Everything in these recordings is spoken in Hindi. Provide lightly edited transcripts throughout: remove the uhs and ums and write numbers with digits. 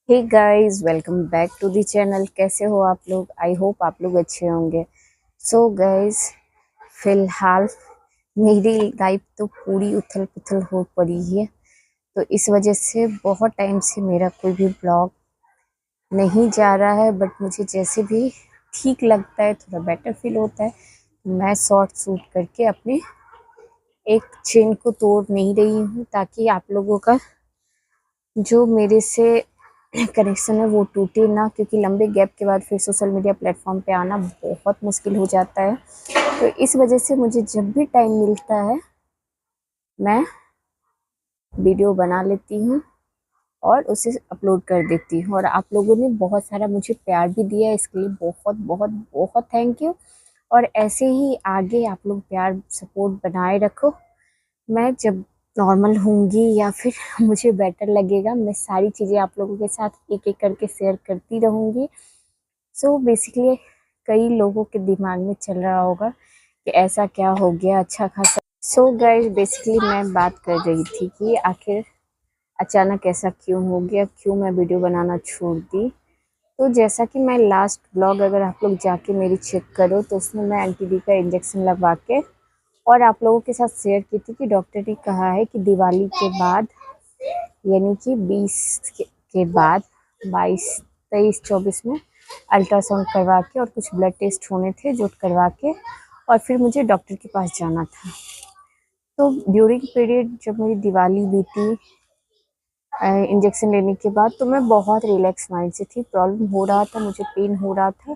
Hey guys, welcome back to the channel. कैसे हो आप लोग? आई होप आप लोग अच्छे होंगे। सो गाइस, फिलहाल मेरी लाइफ तो पूरी उथल पुथल हो पड़ी है। तो इस वजह से बहुत टाइम से मेरा कोई भी ब्लॉग नहीं जा रहा है। बट मुझे जैसे भी ठीक लगता है, थोड़ा बेटर फील होता है, तो मैं शॉर्ट शूट करके अपने एक चेन को तोड़ नहीं रही हूँ, ताकि आप लोगों का जो मेरे से कनेक्शन है वो टूटे ना। क्योंकि लंबे गैप के बाद फिर सोशल मीडिया प्लेटफॉर्म पे आना बहुत मुश्किल हो जाता है। तो इस वजह से मुझे जब भी टाइम मिलता है, मैं वीडियो बना लेती हूँ और उसे अपलोड कर देती हूँ। और आप लोगों ने बहुत सारा मुझे प्यार भी दिया है, इसके लिए बहुत बहुत बहुत थैंक यू। और ऐसे ही आगे आप लोग प्यार सपोर्ट बनाए रखो। मैं जब नॉर्मल होंगी या फिर मुझे बेटर लगेगा, मैं सारी चीज़ें आप लोगों के साथ एक एक करके शेयर करती रहूँगी। सो बेसिकली कई लोगों के दिमाग में चल रहा होगा कि ऐसा क्या हो गया अच्छा खासा। सो गाइस, बेसिकली मैं बात कर रही थी कि आखिर अचानक ऐसा क्यों हो गया, क्यों मैं वीडियो बनाना छोड़ दी। तो जैसा कि मैं लास्ट ब्लॉग अगर आप लोग जाके मेरी चेक करो, तो उसमें मैं एंटी का इंजेक्शन लगवा के और आप लोगों के साथ शेयर की थी कि डॉक्टर ने कहा है कि दिवाली के बाद, यानी कि 20 के बाद 22 23 24 में अल्ट्रासाउंड करवा के और कुछ ब्लड टेस्ट होने थे जो करवा के और फिर मुझे डॉक्टर के पास जाना था। तो ड्यूरिंग पीरियड जब मेरी दिवाली बीती इंजेक्शन लेने के बाद, तो मैं बहुत रिलैक्स माइंड से थी। प्रॉब्लम हो रहा था, मुझे पेन हो रहा था,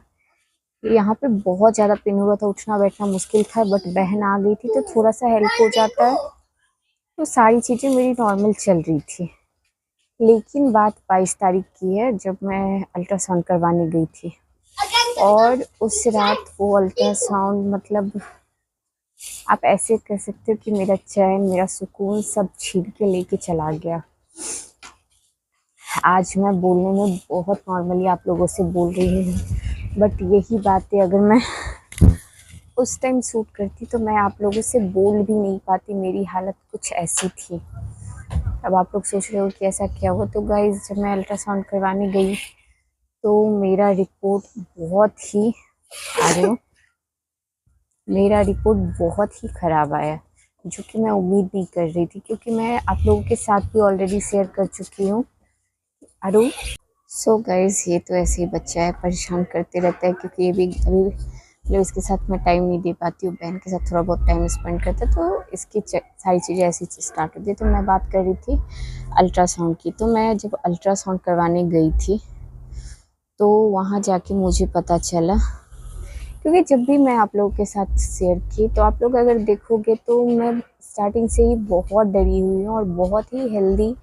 यहाँ पे बहुत ज़्यादा पेन हो रहा था, उठना बैठना मुश्किल था। बट बहन आ गई थी तो थोड़ा सा हेल्प हो जाता है। तो सारी चीज़ें मेरी नॉर्मल चल रही थी। लेकिन बात 22 तारीख की है, जब मैं अल्ट्रासाउंड करवाने गई थी। और उस रात वो अल्ट्रासाउंड, मतलब आप ऐसे कह सकते हो कि मेरा चैन, मेरा सुकून सब छीन के लेके चला गया। आज मैं बोलने में बहुत नॉर्मली आप लोगों से बोल रही हूँ, बट यही बातें अगर मैं उस टाइम शूट करती तो मैं आप लोगों से बोल भी नहीं पाती। मेरी हालत कुछ ऐसी थी। अब आप लोग सोच रहे हो कि ऐसा क्या हुआ। तो गाइस, जब मैं अल्ट्रासाउंड करवाने गई तो मेरा रिपोर्ट बहुत ही आ रही हूँ मेरा रिपोर्ट बहुत ही ख़राब आया, जो कि मैं उम्मीद नहीं कर रही थी। क्योंकि मैं आप लोगों के साथ भी ऑलरेडी शेयर कर चुकी हूँ। अरु, सो गाइस, ये तो ऐसे ही बच्चा है, परेशान करते रहता है। क्योंकि ये भी अभी मतलब इसके साथ मैं टाइम नहीं दे पाती हूँ, बहन के साथ थोड़ा बहुत टाइम स्पेंड करता, तो इसकी सारी चीज़ें ऐसी स्टार्ट होती है। तो मैं बात कर रही थी अल्ट्रासाउंड की। तो मैं जब अल्ट्रासाउंड करवाने गई थी तो वहाँ जाके मुझे पता चला, क्योंकि जब भी मैं आप लोगों के साथ शेयर की तो आप लोग अगर देखोगे तो मैं स्टार्टिंग से ही बहुत डरी हुई हूँ और बहुत ही हेल्दी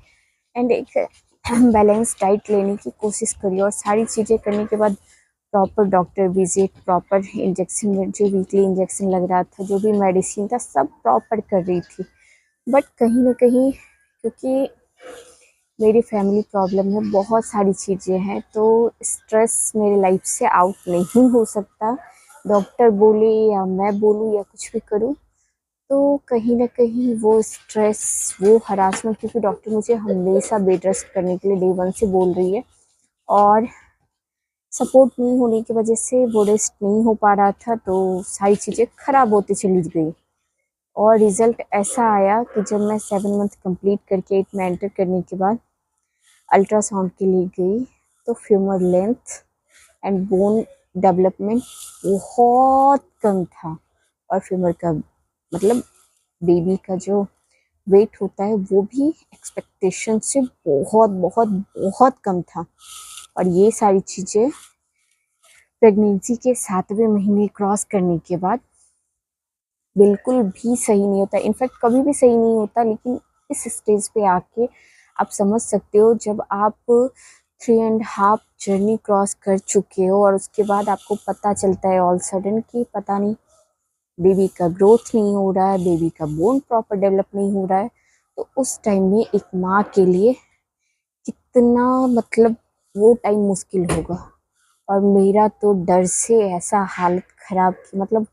एंड एक बैलेंस डाइट लेने की कोशिश करी। और सारी चीज़ें करने के बाद proper doctor visit, proper injection, जो वीकली इंजेक्शन लग रहा था, जो भी मेडिसिन था, सब प्रॉपर कर रही थी। बट कहीं ना कहीं, क्योंकि मेरी फैमिली प्रॉब्लम है, बहुत सारी चीज़ें हैं, तो स्ट्रेस मेरे लाइफ से आउट नहीं हो सकता। डॉक्टर बोले या मैं बोलूँ या कुछ भी करूँ, तो कहीं न कहीं वो स्ट्रेस, वो हरासमेंट, क्योंकि डॉक्टर मुझे हमेशा बेड रेस्ट करने के लिए डे 1 से बोल रही है। और सपोर्ट नहीं होने की वजह से वो रेस्ट नहीं हो पा रहा था, तो सारी चीज़ें ख़राब होती चली गई। और रिज़ल्ट ऐसा आया कि जब मैं 7 मंथ कंप्लीट करके 8 में एंटर करने के बाद अल्ट्रासाउंड के लिए गई, तो femur length and bone development बहुत कम था। और फ्यूमर का मतलब बेबी का जो वेट होता है वो भी एक्सपेक्टेशन से बहुत बहुत बहुत कम था। और ये सारी चीज़ें प्रेगनेंसी के 7वें महीने क्रॉस करने के बाद बिल्कुल भी सही नहीं होता। इनफैक्ट कभी भी सही नहीं होता, लेकिन इस स्टेज पे आके आप समझ सकते हो, जब आप 3.5 जर्नी क्रॉस कर चुके हो और उसके बाद आपको पता चलता है ऑल सडन कि पता नहीं बेबी का ग्रोथ नहीं हो रहा है, बेबी का बोन प्रॉपर डेवलप नहीं हो रहा है। तो उस टाइम में एक माँ के लिए कितना, मतलब वो टाइम मुश्किल होगा। और मेरा तो डर से ऐसा हालत ख़राब कि मतलब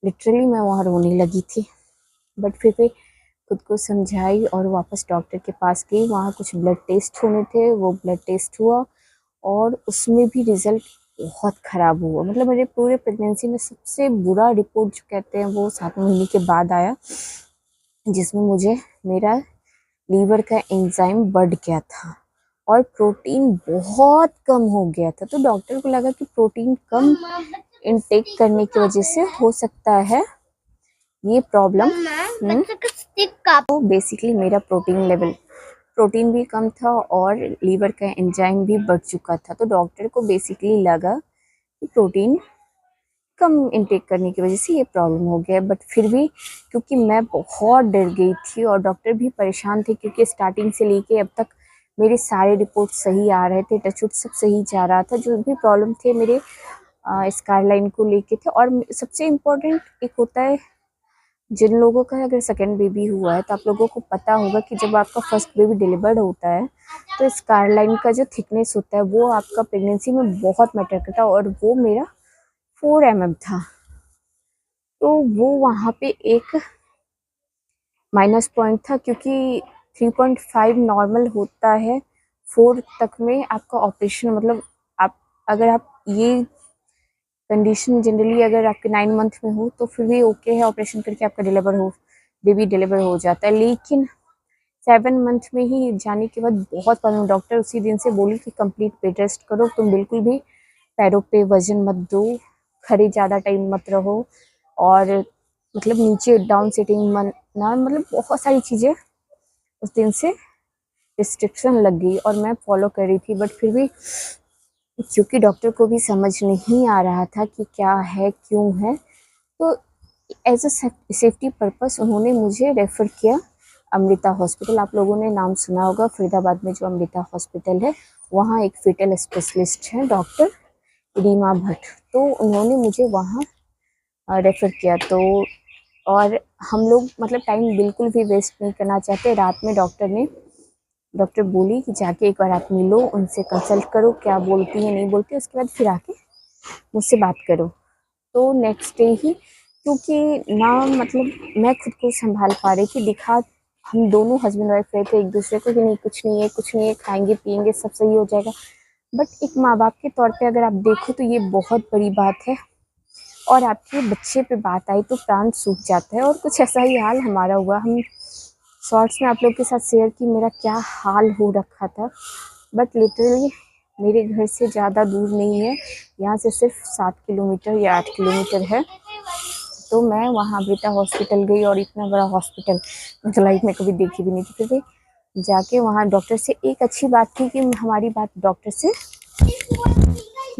लिटरली मैं वहाँ रोने लगी थी। बट फिर भी खुद को समझाई और वापस डॉक्टर के पास गई। वहाँ कुछ ब्लड टेस्ट होने थे, वो ब्लड टेस्ट हुआ और उसमें भी रिज़ल्ट बहुत ख़राब हुआ। मतलब मेरे पूरे प्रेगनेंसी में सबसे बुरा रिपोर्ट जो कहते हैं वो 7 महीने के बाद आया, जिसमें मुझे मेरा लीवर का एंजाइम बढ़ गया था और प्रोटीन बहुत कम हो गया था। तो डॉक्टर को लगा कि प्रोटीन कम इनटेक करने की वजह से हो सकता है ये प्रॉब्लम। तो बेसिकली मेरा प्रोटीन भी कम था और लीवर का एंजाइम भी बढ़ चुका था। तो डॉक्टर को बेसिकली लगा कि प्रोटीन कम इनटेक करने की वजह से ये प्रॉब्लम हो गया। बट फिर भी क्योंकि मैं बहुत डर गई थी और डॉक्टर भी परेशान थे, क्योंकि स्टार्टिंग से लेके अब तक मेरे सारे रिपोर्ट सही आ रहे थे, टचवुड सब सही जा रहा था। जो भी प्रॉब्लम थे मेरे स्कार लाइन को लेके थे। और सबसे इम्पोर्टेंट एक होता है, जिन लोगों का अगर सेकेंड बेबी हुआ है तो आप लोगों को पता होगा कि जब आपका फर्स्ट बेबी डिलीवर्ड होता है तो स्कार लाइन का जो थिकनेस होता है वो आपका प्रेगनेंसी में बहुत मैटर करता है। और वो मेरा 4 mm था, तो वो वहाँ पे एक माइनस पॉइंट था, क्योंकि 3.5 नॉर्मल होता है। 4 तक में आपका ऑपरेशन, मतलब आप ये कंडीशन जनरली अगर आपके 9 मंथ में हो तो फिर भी ओके है, ऑपरेशन करके आपका बेबी डिलीवर हो जाता है। लेकिन 7 मंथ में ही जाने के बाद बहुत प्रॉब्लम। डॉक्टर उसी दिन से बोली कि कंप्लीट बेड रेस्ट करो, तुम बिल्कुल भी पैरों पे वजन मत दो, खड़े ज़्यादा टाइम मत रहो, और मतलब नीचे डाउन सिटिंग ना, मतलब बहुत सारी चीज़ें उस दिन से रिस्ट्रिक्शन लग गई और मैं फॉलो कर रही थी। बट फिर भी क्योंकि डॉक्टर को भी समझ नहीं आ रहा था कि क्या है क्यों है, तो एज अ सेफ्टी पर्पस उन्होंने मुझे रेफ़र किया अमृता हॉस्पिटल। आप लोगों ने नाम सुना होगा, फरीदाबाद में जो अमृता हॉस्पिटल है, वहाँ एक फीटल स्पेशलिस्ट हैं डॉक्टर रीमा भट्ट, तो उन्होंने मुझे वहाँ रेफ़र किया। तो और हम लोग मतलब टाइम बिल्कुल भी वेस्ट नहीं करना चाहते। रात में डॉक्टर बोली कि जाके एक बार आप मिलो, उनसे कंसल्ट करो, क्या बोलती है नहीं बोलती, उसके बाद फिर आके मुझसे बात करो। तो नेक्स्ट डे ही, क्योंकि ना मतलब मैं खुद को संभाल पा रही थी, हम दोनों हस्बैंड वाइफ रहे थे एक दूसरे को कि नहीं कुछ नहीं है, खाएंगे पिएंगे सब सही हो जाएगा। बट एक माँ बाप के तौर पे अगर आप देखो तो ये बहुत बड़ी बात है, और आपके बच्चे पे बात आई तो प्राण सूख जाता है। और कुछ ऐसा ही हाल हमारा हुआ। हम शॉर्ट्स में आप लोग के साथ शेयर की मेरा क्या हाल हो रखा था। बट लिटरली मेरे घर से ज़्यादा दूर नहीं है, यहाँ से सिर्फ 7 किलोमीटर या 8 किलोमीटर है। तो मैं वहाँ अमृता हॉस्पिटल गई, और इतना बड़ा हॉस्पिटल मैं तो लाइफ में कभी देखी भी नहीं थी। फिर भी जाके वहाँ डॉक्टर से एक अच्छी बात थी कि हमारी बात डॉक्टर से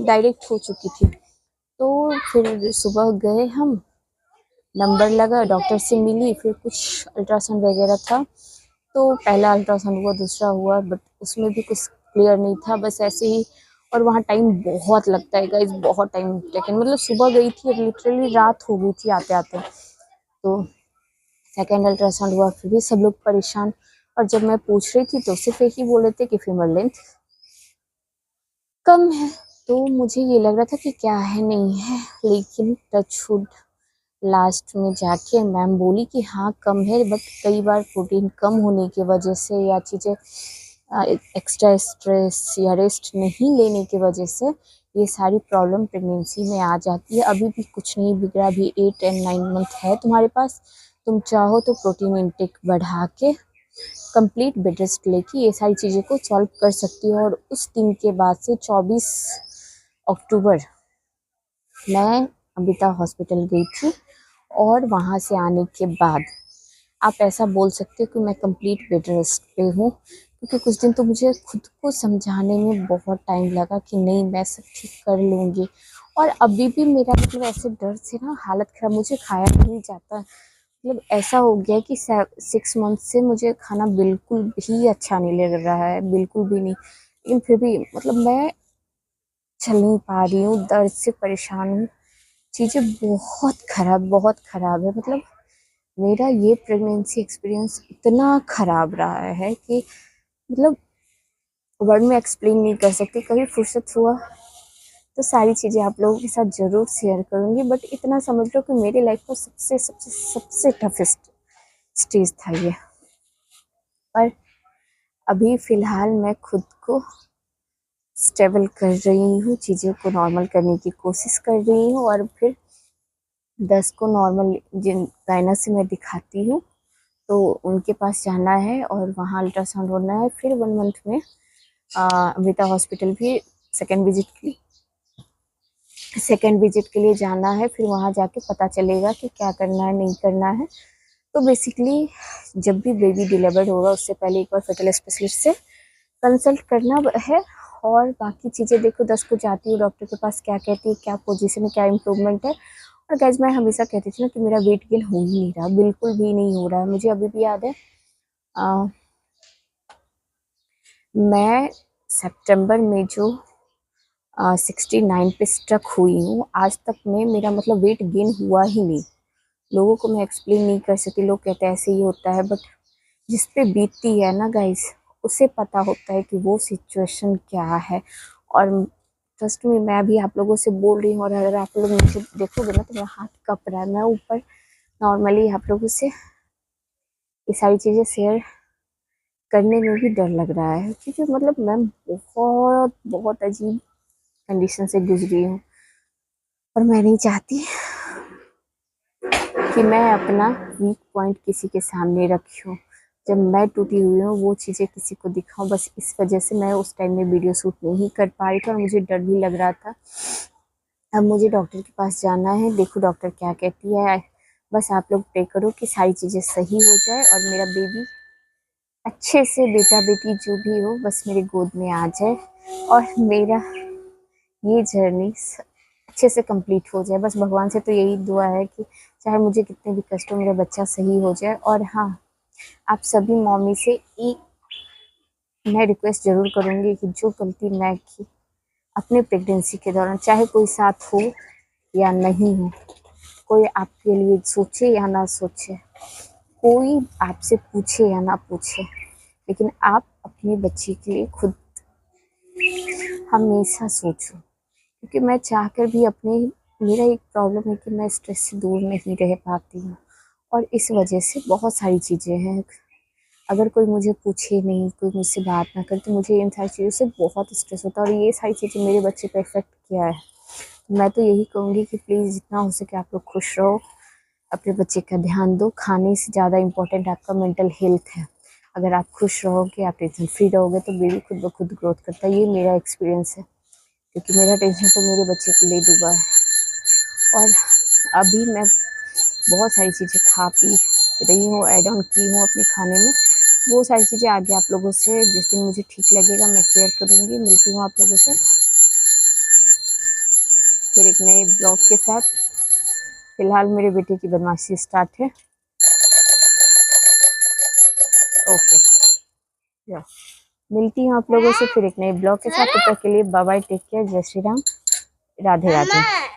डायरेक्ट हो चुकी थी। तो फिर सुबह गए हम, नंबर लगा, डॉक्टर से मिली, फिर कुछ अल्ट्रासाउंड वगैरह था। तो पहला अल्ट्रासाउंड हुआ, दूसरा हुआ, बट उसमें भी कुछ क्लियर नहीं था, बस ऐसे ही। और वहाँ टाइम बहुत लगता है गाइस, बहुत टाइम। लेकिन मतलब सुबह गई थी और लिटरली रात हो गई थी आते आते। तो सेकेंड अल्ट्रासाउंड हुआ, फिर भी सब लोग परेशान। और जब मैं पूछ रही थी तो सिर्फ एक ही बोल रहे थे कि फीमर लेंथ कम है। तो मुझे ये लग रहा था कि क्या है नहीं है, लेकिन टचवुड लास्ट में जाके मैम बोली कि हाँ कम है, बट कई बार प्रोटीन कम होने की वजह से या चीज़ें एक्स्ट्रा स्ट्रेस या रेस्ट नहीं लेने की वजह से ये सारी प्रॉब्लम प्रेगनेंसी में आ जाती है। अभी भी कुछ नहीं बिगड़ा, भी 8 और 9 मंथ है तुम्हारे पास। तुम चाहो तो प्रोटीन इंटेक बढ़ा के कंप्लीट बेड रेस्ट लेके ये सारी चीज़ों को सॉल्व कर सकती हो। और उस दिन के बाद से 24 अक्टूबर मैं अमृता हॉस्पिटल गई थी, और वहाँ से आने के बाद आप ऐसा बोल सकते हो कि मैं कंप्लीट बेड रेस्ट पे हूँ। क्योंकि कुछ दिन तो मुझे खुद को समझाने में बहुत टाइम लगा कि नहीं मैं सब ठीक कर लूँगी। और अभी भी मेरा मतलब ऐसे डर से ना हालत ख़राब, मुझे खाया नहीं जाता। मतलब ऐसा हो गया कि 6 मंथ से मुझे खाना बिल्कुल भी अच्छा नहीं लग रहा है, बिल्कुल भी नहीं। लेकिन फिर भी मतलब मैं चल नहीं पा रही हूँ, दर्द से परेशान हूँ, चीज़ें बहुत ख़राब है। मतलब मेरा ये प्रेगनेंसी एक्सपीरियंस इतना ख़राब रहा है कि मतलब वर्ड में एक्सप्लेन नहीं कर सकती। कभी फुर्सत हुआ तो सारी चीज़ें आप लोगों के साथ ज़रूर शेयर करूँगी। बट इतना समझ लो कि मेरी लाइफ का सबसे सबसे सबसे टफेस्ट स्टेज था ये। पर अभी फ़िलहाल मैं खुद को स्टेबल कर रही हूँ, चीज़ों को नॉर्मल करने की कोशिश कर रही हूँ और फिर 10 को नॉर्मल जिन गायना से मैं दिखाती हूँ तो उनके पास जाना है और वहाँ अल्ट्रासाउंड होना है। फिर 1 मंथ में अमृता हॉस्पिटल भी सेकेंड विजिट के लिए जाना है। फिर वहाँ जाके पता चलेगा कि क्या करना है नहीं करना है। तो बेसिकली जब भी बेबी डिलीवर होगा उससे पहले एक बार फर्टिलिटी स्पेशलिस्ट से कंसल्ट करना है। और बाकी चीज़ें देखो 10 को जाती हूँ डॉक्टर के पास, क्या कहती है, क्या पोजीशन है, क्या इम्प्रूवमेंट है। और गाइस मैं हमेशा कहती थी ना कि मेरा वेट गेन हो ही नहीं रहा, बिल्कुल भी नहीं हो रहा है। मुझे अभी भी याद है मैं सितंबर में जो 69 पे स्टक हुई हूँ, आज तक में मेरा मतलब वेट गेन हुआ ही नहीं। लोगों को मैं एक्सप्लेन नहीं कर सकती, लोग कहते हैं ऐसे ही होता है, बट जिस पे बीतती है ना गाइस उसे पता होता है कि वो सिचुएशन क्या है। और ट्रस्ट में मैं अभी आप लोगों से बोल रही हूँ और अगर आप लोग मुझे देखोगे ना तो मेरा हाथ कँप रहा है। मैं ऊपर नॉर्मली आप लोगों से ये सारी चीज़ें शेयर करने में भी डर लग रहा है क्योंकि मतलब मैं बहुत बहुत अजीब कंडीशन से गुजरी हूँ और मैं नहीं चाहती कि मैं अपना वीक पॉइंट किसी के सामने रखूँ। जब मैं टूटी हुई हूँ वो चीज़ें किसी को दिखाऊँ, बस इस वजह से मैं उस टाइम में वीडियो शूट नहीं कर पा रही थी और मुझे डर भी लग रहा था। अब मुझे डॉक्टर के पास जाना है, देखो डॉक्टर क्या कहती है। बस आप लोग प्रे करो कि सारी चीज़ें सही हो जाए और मेरा बेबी अच्छे से, बेटा बेटी जो भी हो, बस मेरे गोद में आ जाए और मेरा ये जर्नी अच्छे से कंप्लीट हो जाए। बस भगवान से तो यही दुआ है कि चाहे मुझे कितने भी कष्ट हो मेरा बच्चा सही हो जाए। और हाँ, आप सभी मम्मी से एक मैं रिक्वेस्ट ज़रूर करूँगी कि जो गलती मैं की अपने प्रेगनेंसी के दौरान, चाहे कोई साथ हो या नहीं हो, कोई आपके लिए सोचे या ना सोचे, कोई आपसे पूछे या ना पूछे, लेकिन आप अपने बच्चे के लिए खुद हमेशा सोचो। क्योंकि मैं चाहकर भी मेरा एक प्रॉब्लम है कि मैं स्ट्रेस से दूर नहीं रह पाती हूँ और इस वजह से बहुत सारी चीज़ें हैं। अगर कोई मुझे पूछे नहीं, कोई मुझसे बात ना करे तो मुझे इन सारी चीज़ों से बहुत स्ट्रेस होता है और ये सारी चीज़ें मेरे बच्चे पे इफ़ेक्ट किया है। मैं तो यही कहूँगी कि प्लीज़ जितना हो सके आप लोग खुश रहो, अपने बच्चे का ध्यान दो। खाने से ज़्यादा इम्पोर्टेंट आपका मेंटल हेल्थ है। अगर आप खुश रहोगे, आप टेंशन फ्री रहोगे तो बेबी खुद ब खुद ग्रोथ करता है। ये मेरा एक्सपीरियंस है क्योंकि मेरा टेंशन तो मेरे बच्चे को ले डूबा है। और अभी मैं बहुत सारी चीज़ें खा पी रही हूँ, ऐड ऑन की हूँ अपने खाने में। वो सारी चीज़ें आगे आप लोगों से जिस दिन मुझे ठीक लगेगा मैं शेयर करूँगी। मिलती हूँ आप लोगों से फिर एक नए ब्लॉग के साथ। फिलहाल मेरे बेटे की बदमाशी स्टार्ट है। ओके, या मिलती हूँ आप लोगों से फिर एक नए ब्लॉग के साथ। तब तक के लिए बाय बाय, टेक केयर, जय श्री राम, राधे राधे।